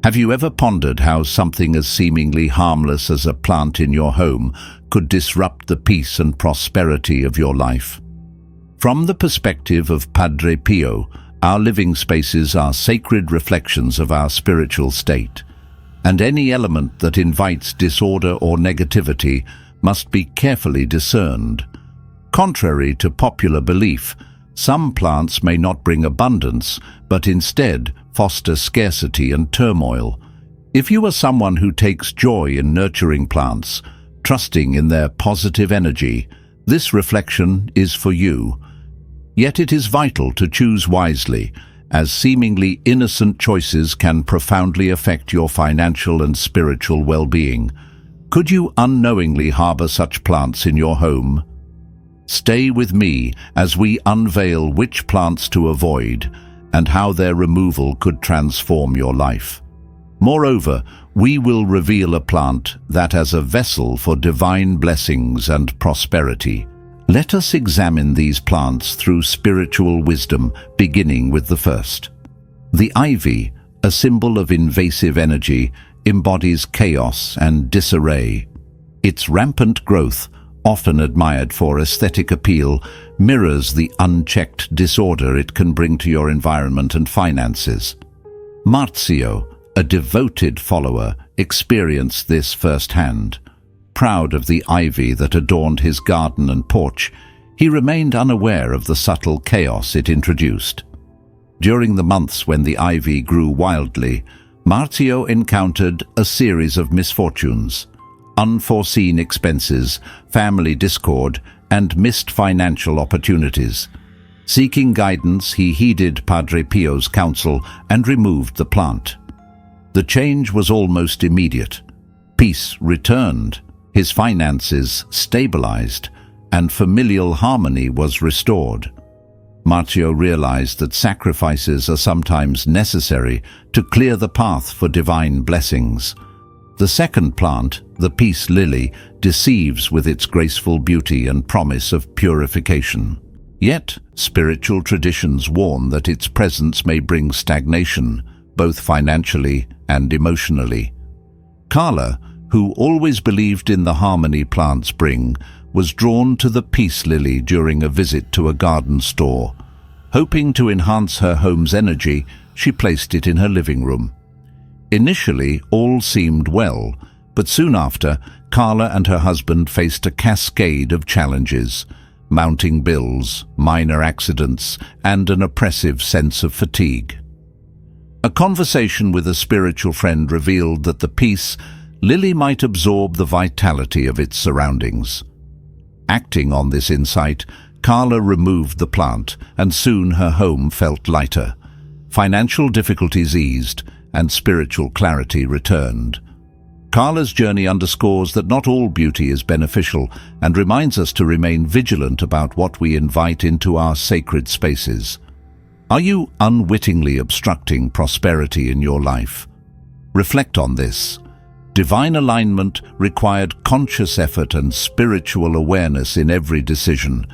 Have you ever pondered how something as seemingly harmless as a plant in your home could disrupt the peace and prosperity of your life? From the perspective of Padre Pio, our living spaces are sacred reflections of our spiritual state, and any element that invites disorder or negativity must be carefully discerned. Contrary to popular belief, some plants may not bring abundance, but instead foster scarcity and turmoil. If you are someone who takes joy in nurturing plants, trusting in their positive energy, this reflection is for you. Yet it is vital to choose wisely, as seemingly innocent choices can profoundly affect your financial and spiritual well-being. Could you unknowingly harbor such plants in your home? Stay with me as we unveil which plants to avoid and how their removal could transform your life. Moreover, we will reveal a plant that as a vessel for divine blessings and prosperity. Let us examine these plants through spiritual wisdom, beginning with the first. The ivy, a symbol of invasive energy, embodies chaos and disarray. Its rampant growth, often admired for aesthetic appeal, mirrors the unchecked disorder it can bring to your environment and finances. Marzio, a devoted follower, experienced this firsthand. Proud of the ivy that adorned his garden and porch, he remained unaware of the subtle chaos it introduced. During the months when the ivy grew wildly, Marzio encountered a series of misfortunes. Unforeseen expenses, family discord, and missed financial opportunities. Seeking guidance, he heeded Padre Pio's counsel and removed the plant. The change was almost immediate. Peace returned, his finances stabilized, and familial harmony was restored. Marzio realized that sacrifices are sometimes necessary to clear the path for divine blessings. The second plant, the peace lily, deceives with its graceful beauty and promise of purification. Yet, spiritual traditions warn that its presence may bring stagnation, both financially and emotionally. Carla, who always believed in the harmony plants bring, was drawn to the peace lily during a visit to a garden store. Hoping to enhance her home's energy, she placed it in her living room. Initially, all seemed well, but soon after, Carla and her husband faced a cascade of challenges: mounting bills, minor accidents, and an oppressive sense of fatigue. A conversation with a spiritual friend revealed that the peace lily might absorb the vitality of its surroundings. Acting on this insight, Carla removed the plant, and soon her home felt lighter. Financial difficulties eased, and spiritual clarity returned. Carla's journey underscores that not all beauty is beneficial and reminds us to remain vigilant about what we invite into our sacred spaces. Are you unwittingly obstructing prosperity in your life? Reflect on this. Divine alignment required conscious effort and spiritual awareness in every decision,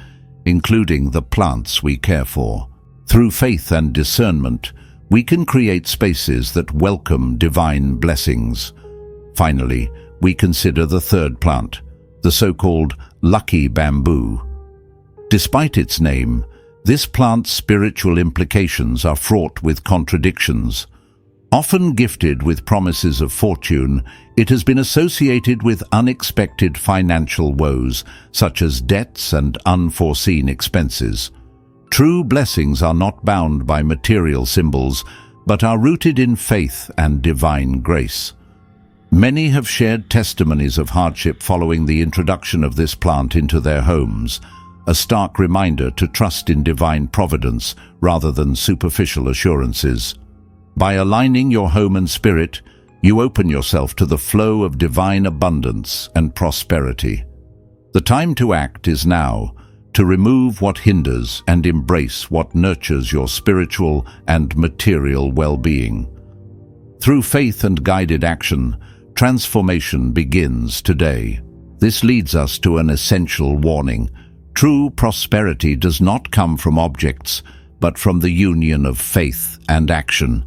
including the plants we care for. Through faith and discernment, we can create spaces that welcome divine blessings. Finally, we consider the third plant, the so-called lucky bamboo. Despite its name, this plant's spiritual implications are fraught with contradictions. Often gifted with promises of fortune, it has been associated with unexpected financial woes, such as debts and unforeseen expenses. True blessings are not bound by material symbols, but are rooted in faith and divine grace. Many have shared testimonies of hardship following the introduction of this plant into their homes, a stark reminder to trust in divine providence rather than superficial assurances. By aligning your home and spirit, you open yourself to the flow of divine abundance and prosperity. The time to act is now, to remove what hinders and embrace what nurtures your spiritual and material well-being. Through faith and guided action, transformation begins today. This leads us to an essential warning. True prosperity does not come from objects, but from the union of faith and action.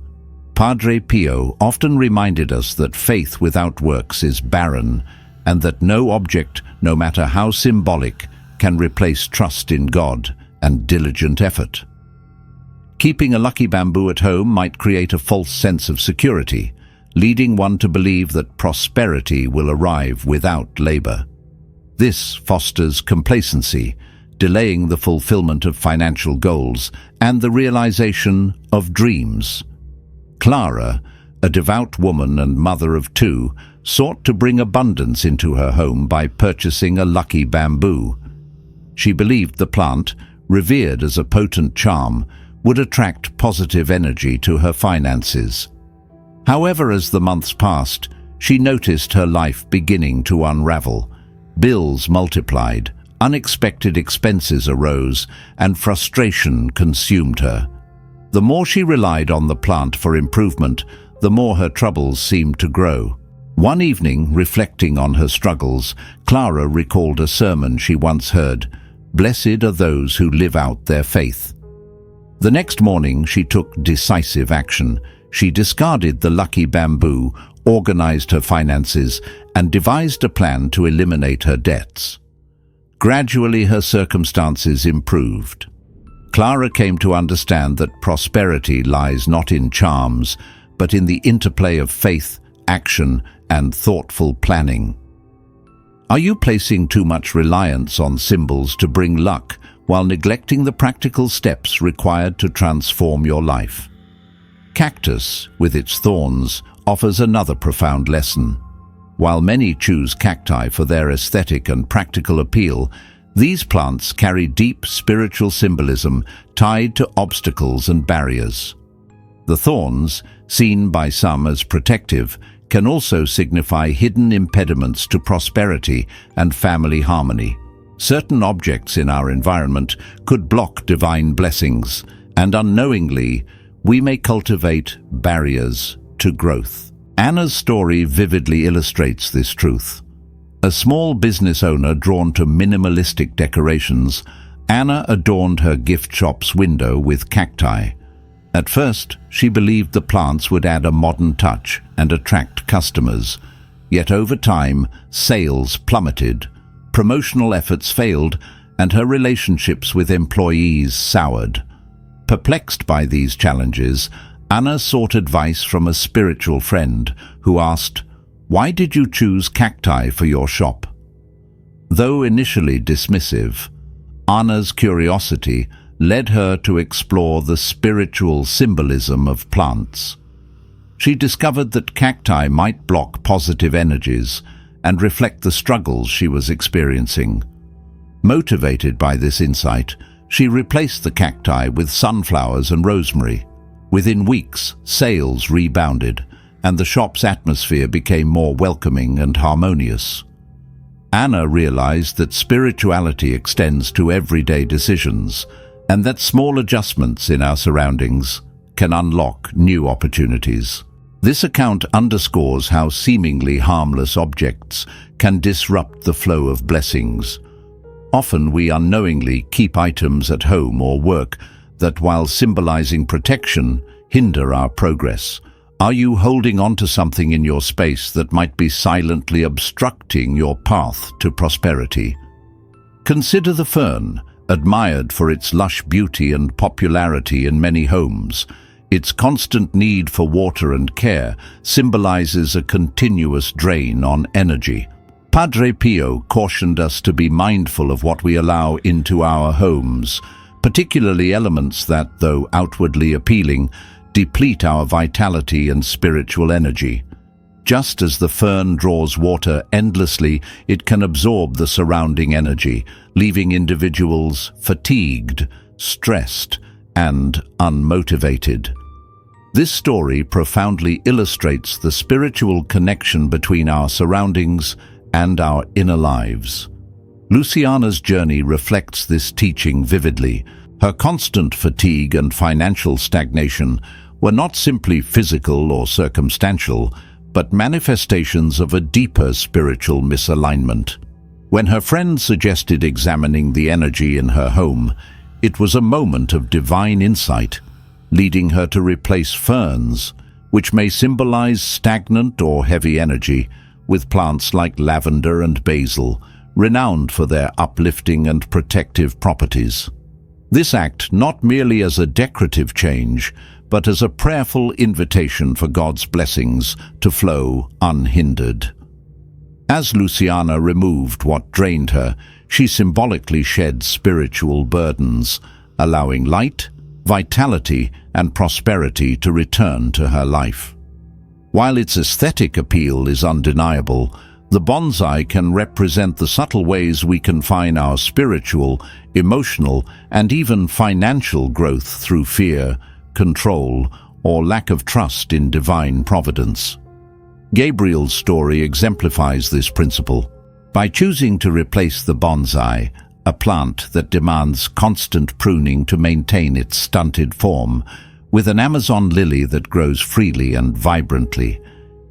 Padre Pio often reminded us that faith without works is barren, and that no object, no matter how symbolic, can replace trust in God and diligent effort. Keeping a lucky bamboo at home might create a false sense of security, leading one to believe that prosperity will arrive without labor. This fosters complacency, delaying the fulfillment of financial goals and the realization of dreams. Clara, a devout woman and mother of two, sought to bring abundance into her home by purchasing a lucky bamboo. She believed the plant, revered as a potent charm, would attract positive energy to her finances. However, as the months passed, she noticed her life beginning to unravel. Bills multiplied, unexpected expenses arose, and frustration consumed her. The more she relied on the plant for improvement, the more her troubles seemed to grow. One evening, reflecting on her struggles, Clara recalled a sermon she once heard: "Blessed are those who live out their faith." The next morning, she took decisive action. She discarded the lucky bamboo, organized her finances, and devised a plan to eliminate her debts. Gradually, her circumstances improved. Clara came to understand that prosperity lies not in charms, but in the interplay of faith, action, and thoughtful planning. Are you placing too much reliance on symbols to bring luck while neglecting the practical steps required to transform your life? Cactus, with its thorns, offers another profound lesson. While many choose cacti for their aesthetic and practical appeal, these plants carry deep spiritual symbolism tied to obstacles and barriers. The thorns, seen by some as protective, can also signify hidden impediments to prosperity and family harmony. Certain objects in our environment could block divine blessings, and unknowingly, we may cultivate barriers to growth. Anna's story vividly illustrates this truth. A small business owner drawn to minimalistic decorations, Anna adorned her gift shop's window with cacti. At first, she believed the plants would add a modern touch and attract customers. Yet over time, sales plummeted, promotional efforts failed, and her relationships with employees soured. Perplexed by these challenges, Anna sought advice from a spiritual friend who asked, "Why did you choose cacti for your shop?" Though initially dismissive, Anna's curiosity led her to explore the spiritual symbolism of plants. She discovered that cacti might block positive energies and reflect the struggles she was experiencing. Motivated by this insight, she replaced the cacti with sunflowers and rosemary. Within weeks, sales rebounded, and the shop's atmosphere became more welcoming and harmonious. Anna realized that spirituality extends to everyday decisions, and that small adjustments in our surroundings can unlock new opportunities. This account underscores how seemingly harmless objects can disrupt the flow of blessings. Often we unknowingly keep items at home or work that, while symbolizing protection, hinder our progress. Are you holding on to something in your space that might be silently obstructing your path to prosperity? Consider the fern, admired for its lush beauty and popularity in many homes. Its constant need for water and care symbolizes a continuous drain on energy. Padre Pio cautioned us to be mindful of what we allow into our homes, particularly elements that, though outwardly appealing, deplete our vitality and spiritual energy. Just as the fern draws water endlessly, it can absorb the surrounding energy, leaving individuals fatigued, stressed, and unmotivated. This story profoundly illustrates the spiritual connection between our surroundings and our inner lives. Luciana's journey reflects this teaching vividly. Her constant fatigue and financial stagnation were not simply physical or circumstantial, but manifestations of a deeper spiritual misalignment. When her friend suggested examining the energy in her home, it was a moment of divine insight, leading her to replace ferns which may symbolize stagnant or heavy energy, with plants like lavender and basil, renowned for their uplifting and protective properties. This act not merely as a decorative change, but as a prayerful invitation for God's blessings to flow unhindered. As Luciana removed what drained her, she symbolically shed spiritual burdens, allowing light, vitality, and prosperity to return to her life. While its aesthetic appeal is undeniable, the bonsai can represent the subtle ways we confine our spiritual, emotional, and even financial growth through fear, control, or lack of trust in divine providence. Gabriel's story exemplifies this principle. By choosing to replace the bonsai, a plant that demands constant pruning to maintain its stunted form, with an Amazon lily that grows freely and vibrantly,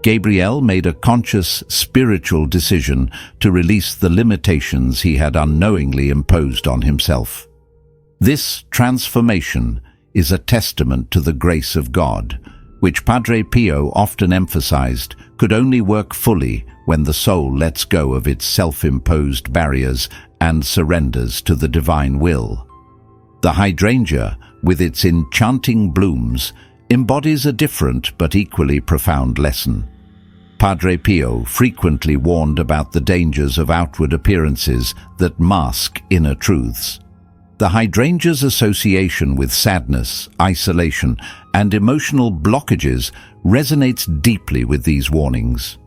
Gabriel made a conscious spiritual decision to release the limitations he had unknowingly imposed on himself. This transformation is a testament to the grace of God, which Padre Pio often emphasized could only work fully when the soul lets go of its self-imposed barriers and surrenders to the divine will. The hydrangea, with its enchanting blooms, embodies a different but equally profound lesson. Padre Pio frequently warned about the dangers of outward appearances that mask inner truths. The hydrangea's association with sadness, isolation, and emotional blockages resonates deeply with these warnings.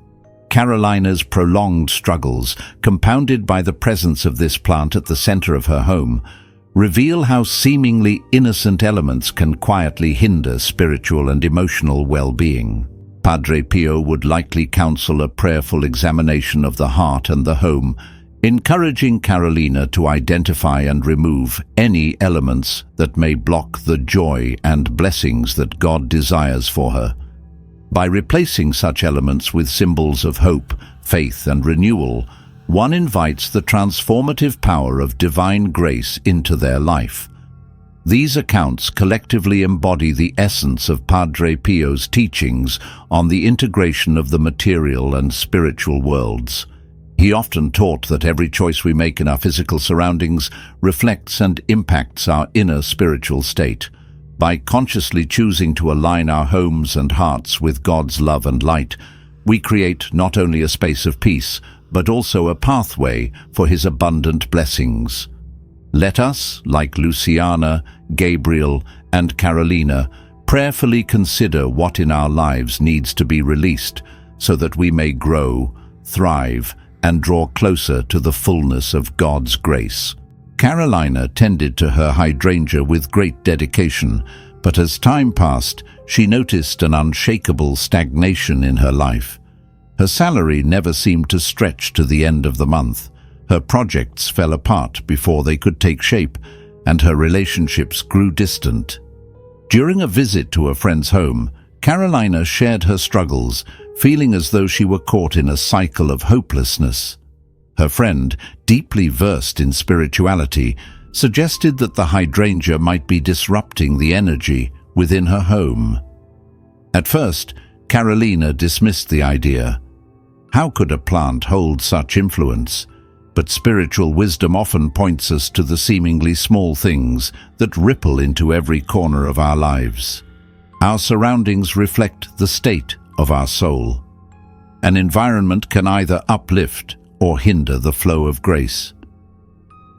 Carolina's prolonged struggles, compounded by the presence of this plant at the center of her home, reveal how seemingly innocent elements can quietly hinder spiritual and emotional well-being. Padre Pio would likely counsel a prayerful examination of the heart and the home, encouraging Carolina to identify and remove any elements that may block the joy and blessings that God desires for her. By replacing such elements with symbols of hope, faith, and renewal, one invites the transformative power of divine grace into their life. These accounts collectively embody the essence of Padre Pio's teachings on the integration of the material and spiritual worlds. He often taught that every choice we make in our physical surroundings reflects and impacts our inner spiritual state. By consciously choosing to align our homes and hearts with God's love and light, we create not only a space of peace, but also a pathway for His abundant blessings. Let us, like Luciana, Gabriel, and Carolina, prayerfully consider what in our lives needs to be released so that we may grow, thrive, and draw closer to the fullness of God's grace. Carolina tended to her hydrangea with great dedication, but as time passed, she noticed an unshakable stagnation in her life. Her salary never seemed to stretch to the end of the month. Her projects fell apart before they could take shape, and her relationships grew distant. During a visit to a friend's home, Carolina shared her struggles, feeling as though she were caught in a cycle of hopelessness. Her friend, deeply versed in spirituality, suggested that the hydrangea might be disrupting the energy within her home. At first, Carolina dismissed the idea. How could a plant hold such influence? But spiritual wisdom often points us to the seemingly small things that ripple into every corner of our lives. Our surroundings reflect the state of our soul. An environment can either uplift or hinder the flow of grace.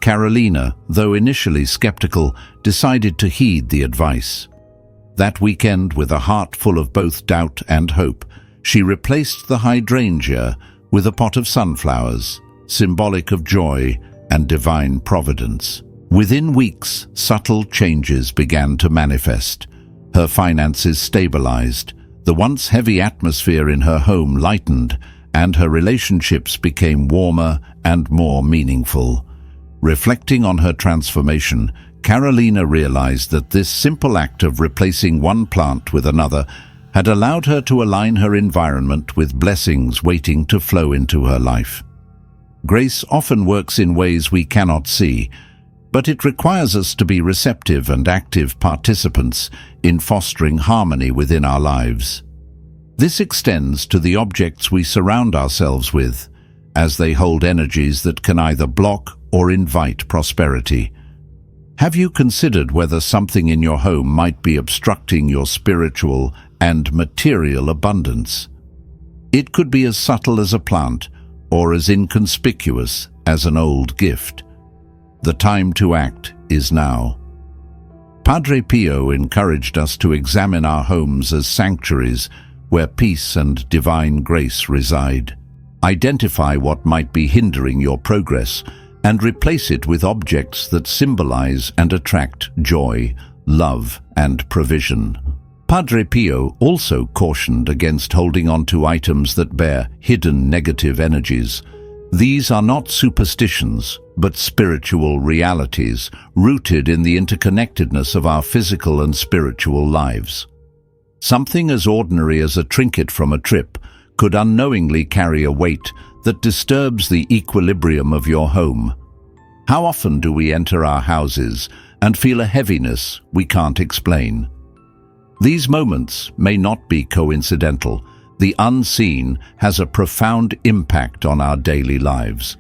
Carolina, though initially skeptical, decided to heed the advice. That weekend, with a heart full of both doubt and hope, she replaced the hydrangea with a pot of sunflowers, symbolic of joy and divine providence. Within weeks, subtle changes began to manifest. Her finances stabilized, the once heavy atmosphere in her home lightened, and her relationships became warmer and more meaningful. Reflecting on her transformation, Carolina realized that this simple act of replacing one plant with another had allowed her to align her environment with blessings waiting to flow into her life. Grace often works in ways we cannot see, but it requires us to be receptive and active participants in fostering harmony within our lives. This extends to the objects we surround ourselves with, as they hold energies that can either block or invite prosperity. Have you considered whether something in your home might be obstructing your spiritual and material abundance? It could be as subtle as a plant or as inconspicuous as an old gift. The time to act is now. Padre Pio encouraged us to examine our homes as sanctuaries where peace and divine grace reside. Identify what might be hindering your progress and replace it with objects that symbolize and attract joy, love, and provision. Padre Pio also cautioned against holding on to items that bear hidden negative energies. These are not superstitions, but spiritual realities rooted in the interconnectedness of our physical and spiritual lives. Something as ordinary as a trinket from a trip could unknowingly carry a weight that disturbs the equilibrium of your home. How often do we enter our houses and feel a heaviness we can't explain? These moments may not be coincidental. The unseen has a profound impact on our daily lives.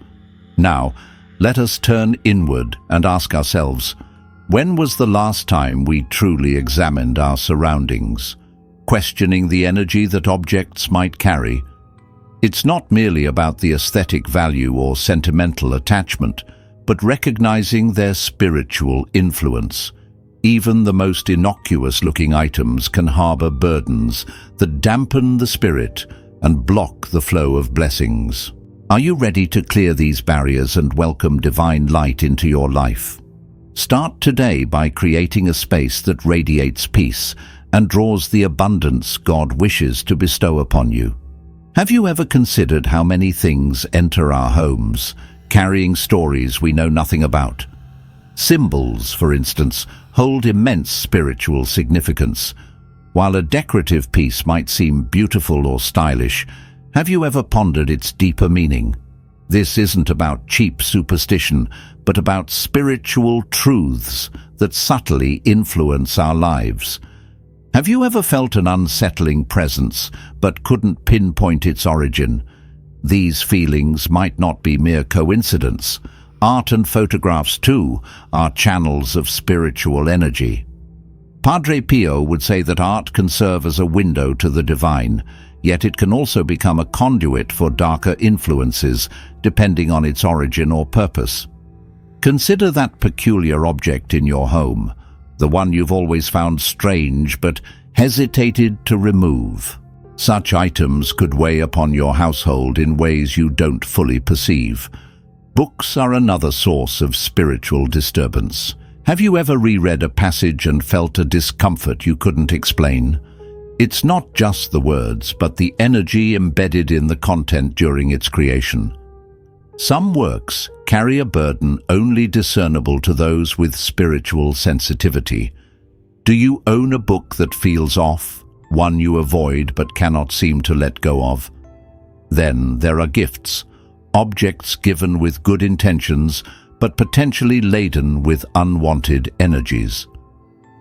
Now, let us turn inward and ask ourselves, when was the last time we truly examined our surroundings, questioning the energy that objects might carry? It's not merely about the aesthetic value or sentimental attachment, but recognizing their spiritual influence. Even the most innocuous-looking items can harbor burdens that dampen the spirit and block the flow of blessings. Are you ready to clear these barriers and welcome divine light into your life? Start today by creating a space that radiates peace and draws the abundance God wishes to bestow upon you. Have you ever considered how many things enter our homes, carrying stories we know nothing about? Symbols, for instance, hold immense spiritual significance. While a decorative piece might seem beautiful or stylish, have you ever pondered its deeper meaning? This isn't about cheap superstition, but about spiritual truths that subtly influence our lives. Have you ever felt an unsettling presence but couldn't pinpoint its origin? These feelings might not be mere coincidence. Art and photographs, too, are channels of spiritual energy. Padre Pio would say that art can serve as a window to the divine, yet it can also become a conduit for darker influences, depending on its origin or purpose. Consider that peculiar object in your home, the one you've always found strange but hesitated to remove. Such items could weigh upon your household in ways you don't fully perceive. Books are another source of spiritual disturbance. Have you ever reread a passage and felt a discomfort you couldn't explain? It's not just the words, but the energy embedded in the content during its creation. Some works carry a burden only discernible to those with spiritual sensitivity. Do you own a book that feels off, one you avoid but cannot seem to let go of? Then there are gifts, objects given with good intentions but potentially laden with unwanted energies.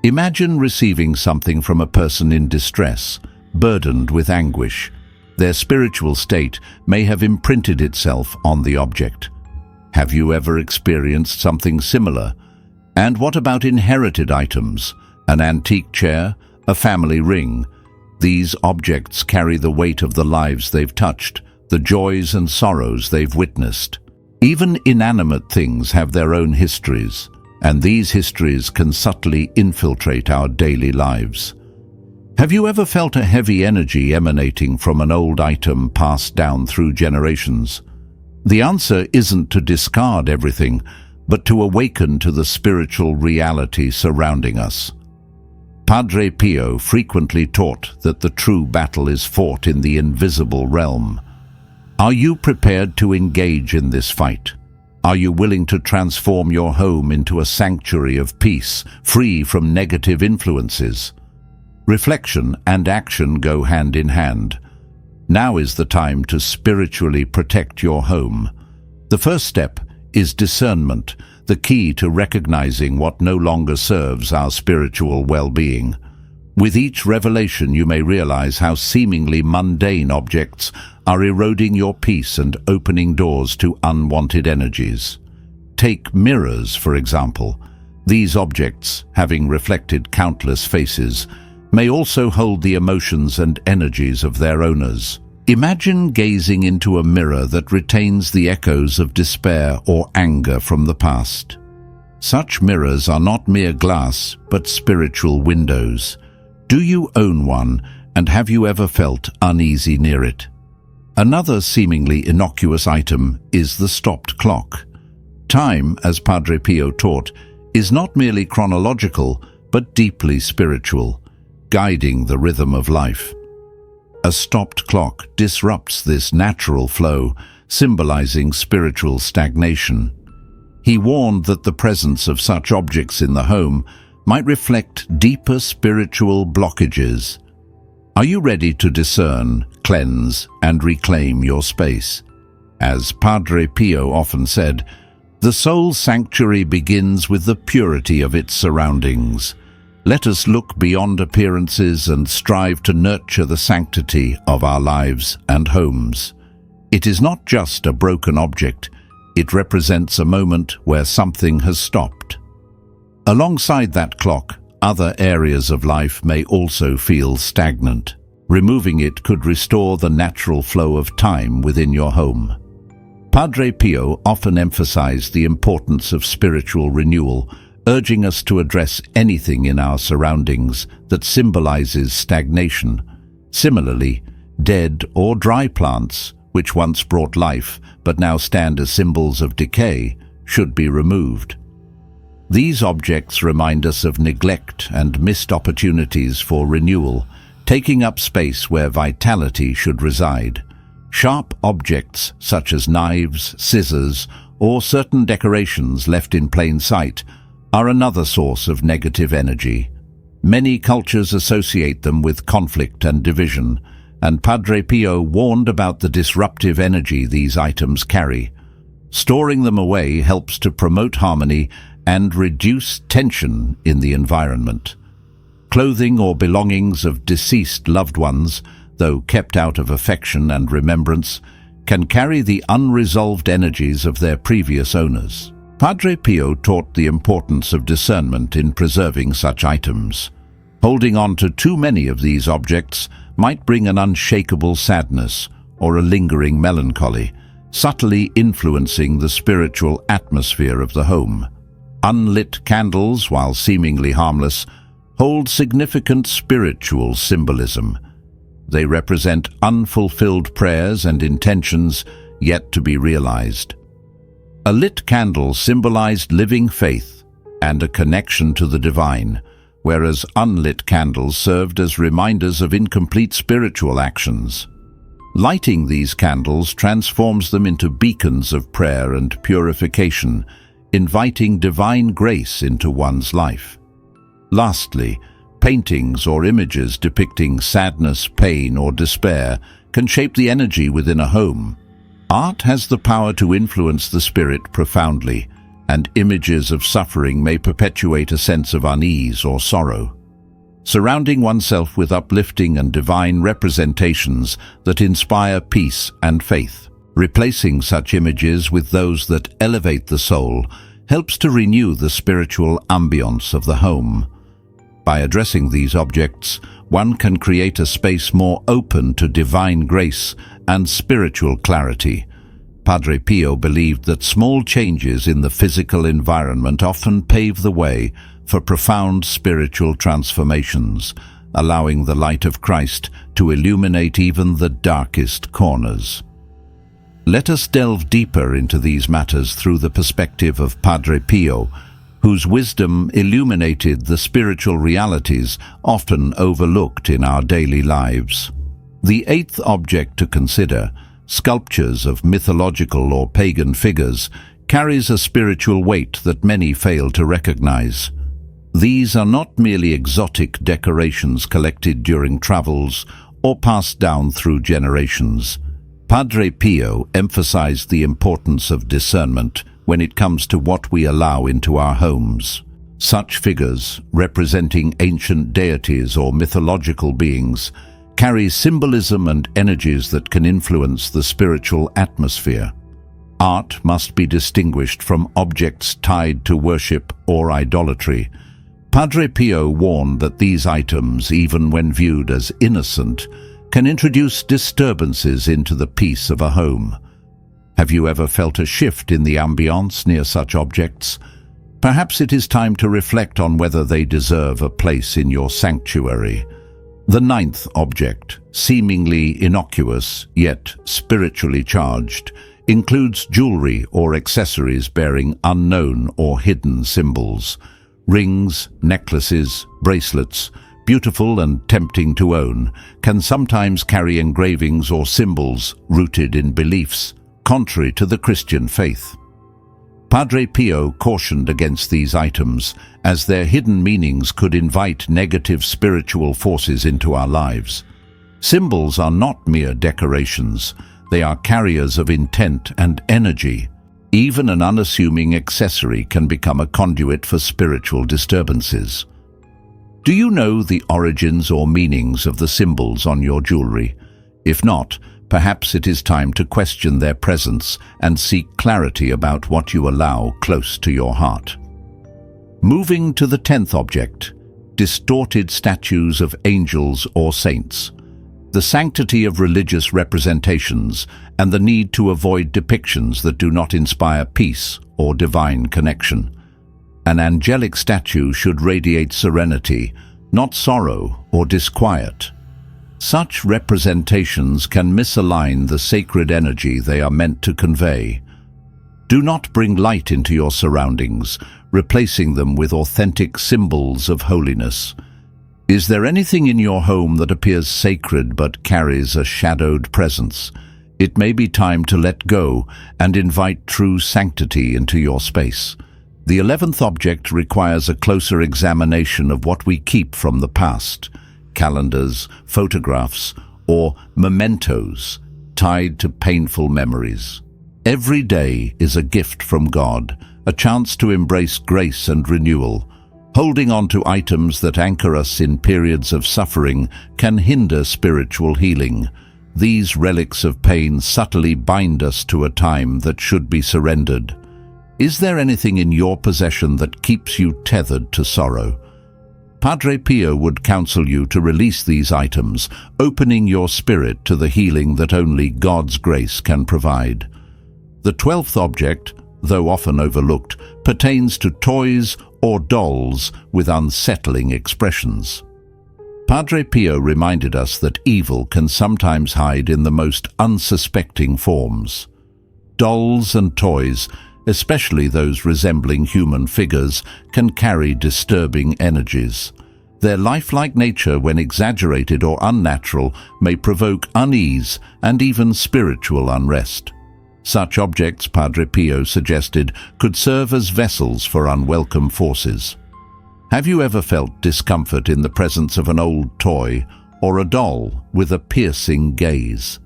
Imagine receiving something from a person in distress, burdened with anguish. Their spiritual state may have imprinted itself on the object. Have you ever experienced something similar? And what about inherited items? An antique chair, a family ring? These objects carry the weight of the lives they've touched, the joys and sorrows they've witnessed. Even inanimate things have their own histories, and these histories can subtly infiltrate our daily lives. Have you ever felt a heavy energy emanating from an old item passed down through generations? The answer isn't to discard everything, but to awaken to the spiritual reality surrounding us. Padre Pio frequently taught that the true battle is fought in the invisible realm. Are you prepared to engage in this fight? Are you willing to transform your home into a sanctuary of peace, free from negative influences? Reflection and action go hand in hand. Now is the time to spiritually protect your home. The first step is discernment, the key to recognizing what no longer serves our spiritual well-being. With each revelation, you may realize how seemingly mundane objects are eroding your peace and opening doors to unwanted energies. Take mirrors, for example. These objects, having reflected countless faces, may also hold the emotions and energies of their owners. Imagine gazing into a mirror that retains the echoes of despair or anger from the past. Such mirrors are not mere glass, but spiritual windows. Do you own one, and have you ever felt uneasy near it? Another seemingly innocuous item is the stopped clock. Time, as Padre Pio taught, is not merely chronological, but deeply spiritual, guiding the rhythm of life. A stopped clock disrupts this natural flow, symbolizing spiritual stagnation. He warned that the presence of such objects in the home might reflect deeper spiritual blockages. Are you ready to discern, cleanse, and reclaim your space? As Padre Pio often said, the soul's sanctuary begins with the purity of its surroundings. Let us look beyond appearances and strive to nurture the sanctity of our lives and homes. It is not just a broken object, it represents a moment where something has stopped. Alongside that clock, other areas of life may also feel stagnant. Removing it could restore the natural flow of time within your home. Padre Pio often emphasized the importance of spiritual renewal, urging us to address anything in our surroundings that symbolizes stagnation. Similarly, dead or dry plants, which once brought life but now stand as symbols of decay, should be removed. These objects remind us of neglect and missed opportunities for renewal, taking up space where vitality should reside. Sharp objects such as knives, scissors, or certain decorations left in plain sight are another source of negative energy. Many cultures associate them with conflict and division, and Padre Pio warned about the disruptive energy these items carry. Storing them away helps to promote harmony and reduce tension in the environment. Clothing or belongings of deceased loved ones, though kept out of affection and remembrance, can carry the unresolved energies of their previous owners. Padre Pio taught the importance of discernment in preserving such items. Holding on to too many of these objects might bring an unshakable sadness or a lingering melancholy, subtly influencing the spiritual atmosphere of the home. Unlit candles, while seemingly harmless, hold significant spiritual symbolism. They represent unfulfilled prayers and intentions yet to be realized. A lit candle symbolized living faith and a connection to the divine, whereas unlit candles served as reminders of incomplete spiritual actions. Lighting these candles transforms them into beacons of prayer and purification, inviting divine grace into one's life. Lastly, paintings or images depicting sadness, pain, or despair can shape the energy within a home. Art has the power to influence the spirit profoundly, and images of suffering may perpetuate a sense of unease or sorrow. Surrounding oneself with uplifting and divine representations that inspire peace and faith. Replacing such images with those that elevate the soul helps to renew the spiritual ambience of the home. By addressing these objects, one can create a space more open to divine grace and spiritual clarity. Padre Pio believed that small changes in the physical environment often pave the way for profound spiritual transformations, allowing the light of Christ to illuminate even the darkest corners. Let us delve deeper into these matters through the perspective of Padre Pio, whose wisdom illuminated the spiritual realities often overlooked in our daily lives. The eighth object to consider, sculptures of mythological or pagan figures, carries a spiritual weight that many fail to recognize. These are not merely exotic decorations collected during travels or passed down through generations. Padre Pio emphasized the importance of discernment when it comes to what we allow into our homes. Such figures, representing ancient deities or mythological beings, carry symbolism and energies that can influence the spiritual atmosphere. Art must be distinguished from objects tied to worship or idolatry. Padre Pio warned that these items, even when viewed as innocent, can introduce disturbances into the peace of a home. Have you ever felt a shift in the ambience near such objects? Perhaps it is time to reflect on whether they deserve a place in your sanctuary. The ninth object, seemingly innocuous yet spiritually charged, includes jewelry or accessories bearing unknown or hidden symbols. Rings, necklaces, bracelets, beautiful and tempting to own, can sometimes carry engravings or symbols rooted in beliefs contrary to the Christian faith. Padre Pio cautioned against these items, as their hidden meanings could invite negative spiritual forces into our lives. Symbols are not mere decorations, they are carriers of intent and energy. Even an unassuming accessory can become a conduit for spiritual disturbances. Do you know the origins or meanings of the symbols on your jewelry? If not, perhaps it is time to question their presence and seek clarity about what you allow close to your heart. Moving to the 10th object, distorted statues of angels or saints. The sanctity of religious representations and the need to avoid depictions that do not inspire peace or divine connection. An angelic statue should radiate serenity, not sorrow or disquiet. Such representations can misalign the sacred energy they are meant to convey. Do not bring light into your surroundings, replacing them with authentic symbols of holiness. Is there anything in your home that appears sacred but carries a shadowed presence? It may be time to let go and invite true sanctity into your space. The 11th object requires a closer examination of what we keep from the past. Calendars, photographs, or mementos tied to painful memories. Every day is a gift from God, a chance to embrace grace and renewal. Holding on to items that anchor us in periods of suffering can hinder spiritual healing. These relics of pain subtly bind us to a time that should be surrendered. Is there anything in your possession that keeps you tethered to sorrow? Padre Pio would counsel you to release these items, opening your spirit to the healing that only God's grace can provide. The 12th object, though often overlooked, pertains to toys or dolls with unsettling expressions. Padre Pio reminded us that evil can sometimes hide in the most unsuspecting forms. Dolls and toys, especially those resembling human figures, can carry disturbing energies. Their lifelike nature, when exaggerated or unnatural, may provoke unease and even spiritual unrest. Such objects, Padre Pio suggested, could serve as vessels for unwelcome forces. Have you ever felt discomfort in the presence of an old toy or a doll with a piercing gaze?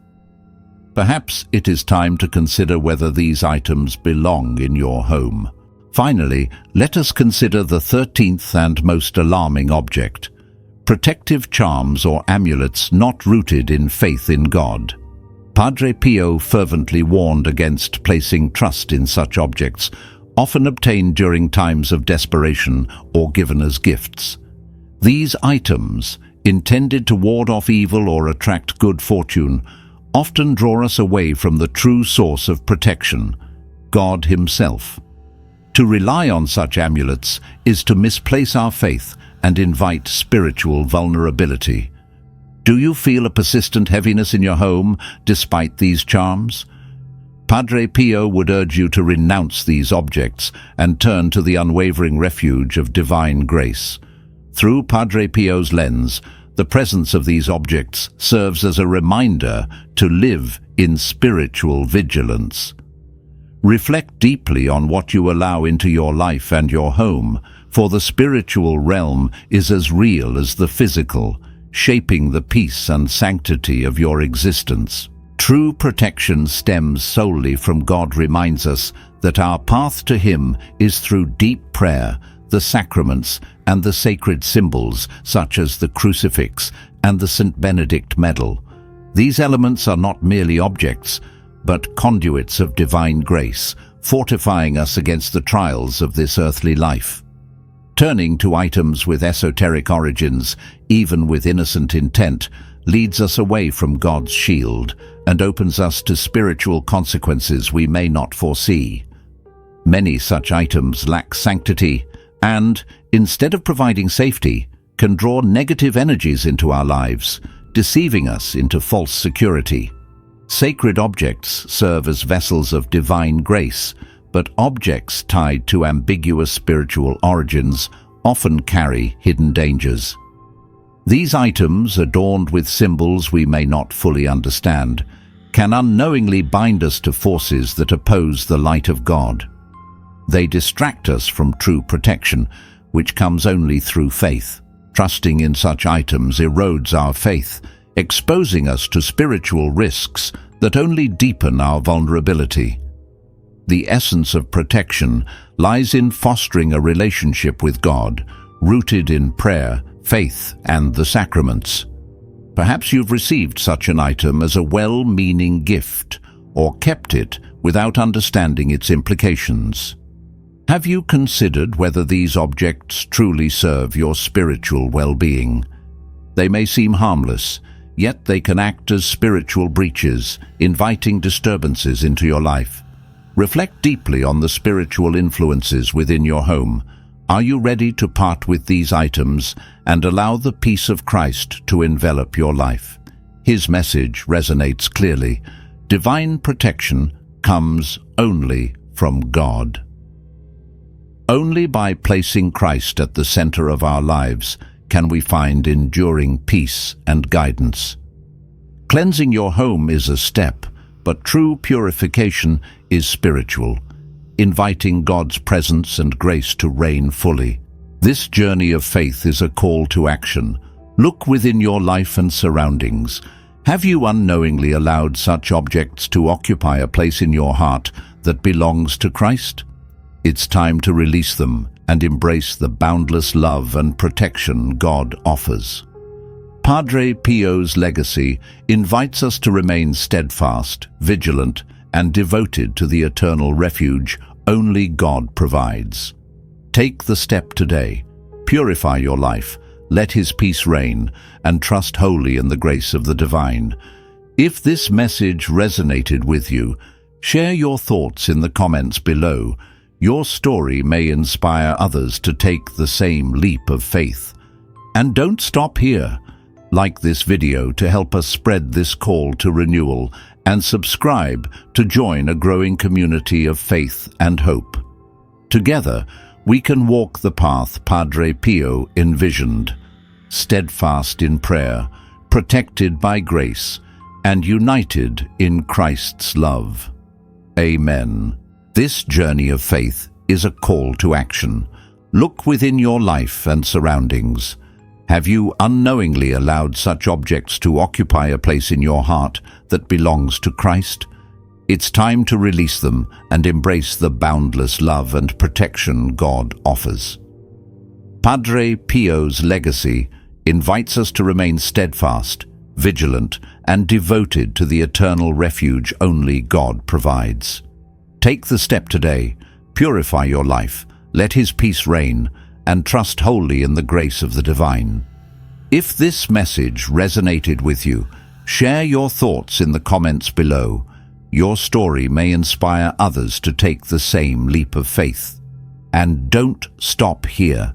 Perhaps it is time to consider whether these items belong in your home. Finally, let us consider the 13th and most alarming object: protective charms or amulets not rooted in faith in God. Padre Pio fervently warned against placing trust in such objects, often obtained during times of desperation or given as gifts. These items, intended to ward off evil or attract good fortune, often draw us away from the true source of protection, God Himself. To rely on such amulets is to misplace our faith and invite spiritual vulnerability. Do you feel a persistent heaviness in your home despite these charms? Padre Pio would urge you to renounce these objects and turn to the unwavering refuge of divine grace. Through Padre Pio's lens, the presence of these objects serves as a reminder to live in spiritual vigilance. Reflect deeply on what you allow into your life and your home, for the spiritual realm is as real as the physical, shaping the peace and sanctity of your existence. True protection stems solely from God. Reminds us that our path to Him is through deep prayer, the sacraments, and the sacred symbols such as the crucifix and the St. Benedict medal. These elements are not merely objects, but conduits of divine grace, fortifying us against the trials of this earthly life. Turning to items with esoteric origins, even with innocent intent, leads us away from God's shield and opens us to spiritual consequences we may not foresee. Many such items lack sanctity and, instead of providing safety, can draw negative energies into our lives, deceiving us into false security. Sacred objects serve as vessels of divine grace, but objects tied to ambiguous spiritual origins often carry hidden dangers. These items, adorned with symbols we may not fully understand, can unknowingly bind us to forces that oppose the light of God. They distract us from true protection, which comes only through faith. Trusting in such items erodes our faith, exposing us to spiritual risks that only deepen our vulnerability. The essence of protection lies in fostering a relationship with God, rooted in prayer, faith, and the sacraments. Perhaps you've received such an item as a well-meaning gift, or kept it without understanding its implications. Have you considered whether these objects truly serve your spiritual well-being? They may seem harmless, yet they can act as spiritual breaches, inviting disturbances into your life. Reflect deeply on the spiritual influences within your home. Are you ready to part with these items and allow the peace of Christ to envelop your life? His message resonates clearly. Divine protection comes only from God. Only by placing Christ at the center of our lives can we find enduring peace and guidance. Cleansing your home is a step, but true purification is spiritual, inviting God's presence and grace to reign fully. This journey of faith is a call to action. Look within your life and surroundings. Have you unknowingly allowed such objects to occupy a place in your heart that belongs to Christ? It's time to release them and embrace the boundless love and protection God offers. Padre Pio's legacy invites us to remain steadfast, vigilant, and devoted to the eternal refuge only God provides. Take the step today. Purify your life, let His peace reign, and trust wholly in the grace of the divine. If this message resonated with you, share your thoughts in the comments below. Your story may inspire others to take the same leap of faith. And don't stop here. Like this video to help us spread this call to renewal, and subscribe to join a growing community of faith and hope. Together, we can walk the path Padre Pio envisioned, steadfast in prayer, protected by grace, and united in Christ's love. Amen. This journey of faith is a call to action. Look within your life and surroundings. Have you unknowingly allowed such objects to occupy a place in your heart that belongs to Christ? It's time to release them and embrace the boundless love and protection God offers. Padre Pio's legacy invites us to remain steadfast, vigilant, and devoted to the eternal refuge only God provides. Take the step today, purify your life, let His peace reign, and trust wholly in the grace of the divine. If this message resonated with you, share your thoughts in the comments below. Your story may inspire others to take the same leap of faith. And don't stop here.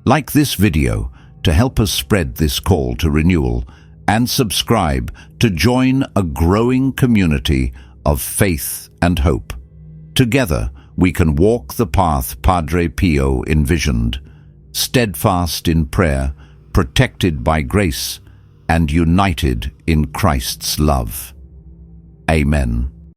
Like this video to help us spread this call to renewal, and subscribe to join a growing community of faith and hope. Together, we can walk the path Padre Pio envisioned, steadfast in prayer, protected by grace, and united in Christ's love. Amen.